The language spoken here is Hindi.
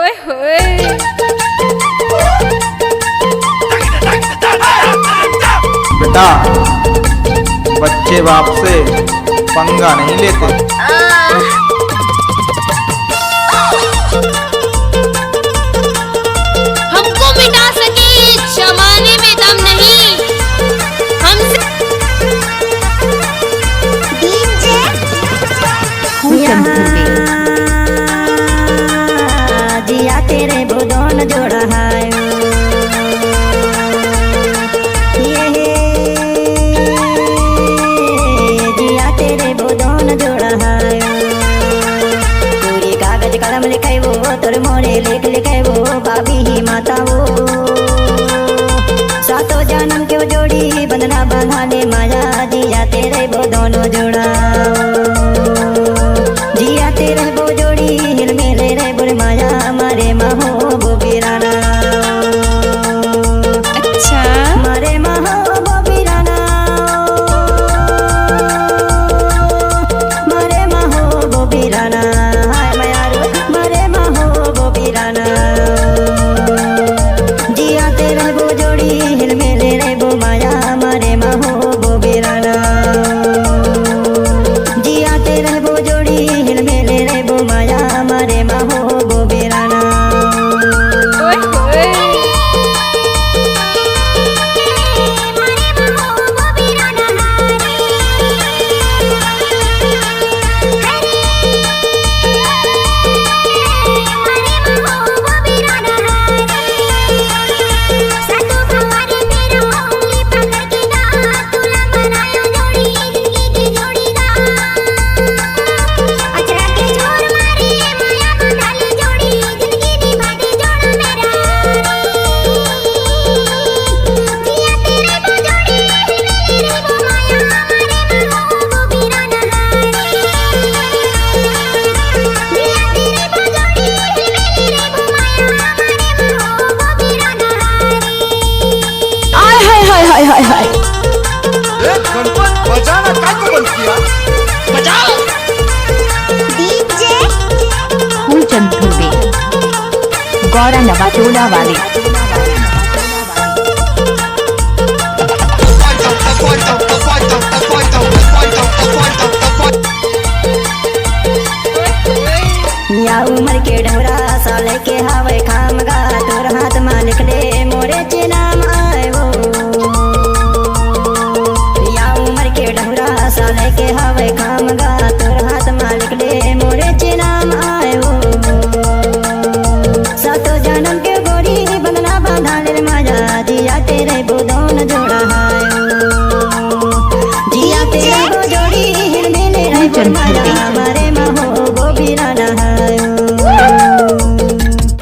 ओए होए बेटा, बच्चे बाप से पंगा नहीं लेते। हमको मिटा सके जमाने में दम नहीं हमसे। जिया तेरे बुदोन जोड़ा है ये जिया तेरे बुदोन जोड़ा है। पूरी कागज कलम लिखे वो तोर मोरे लेख लिखे वो बाबी ही माता वो सातों जन्म क्यों जोड़ी बंधना बांधा ले माया। जिया तेरे बुदोन जोड़ा जिया तेरे बो जोड़ी हिल मेले रे बुर माया मारे महो बो बिराना। अच्छा मारे महो बो बिराना मारे महो बो बिराना हाय मयारो मारे महो बो बिराना। जिया तेरे बो जोड़ी हिल मेले रे बो माया मारे महो बो बिराना। जिया तेरे बो जोड़ी हिल मेले रे बो माया मारे महो बो बिराना। ओए होए गणपत बजाना काय को बंद किया? बजाओ डीजे फूलचंद धुर्वे गौरा नवाटोला वाले। या उम्र के ढोरा साल के हवे खामगा तोर हाथ मालिक ले मोरे के नाम आए वो। या उम्र के ढोरा साल के हवे खामगा तोर हाथ मालिक ले मोरे के नाम आए वो। सातो जन्म के गोरी बंधना बांधा ले माया। जिया तेरे बुदोन जोड़ा है जिया तेरे बो जोड़ी हिल मिले रे माया।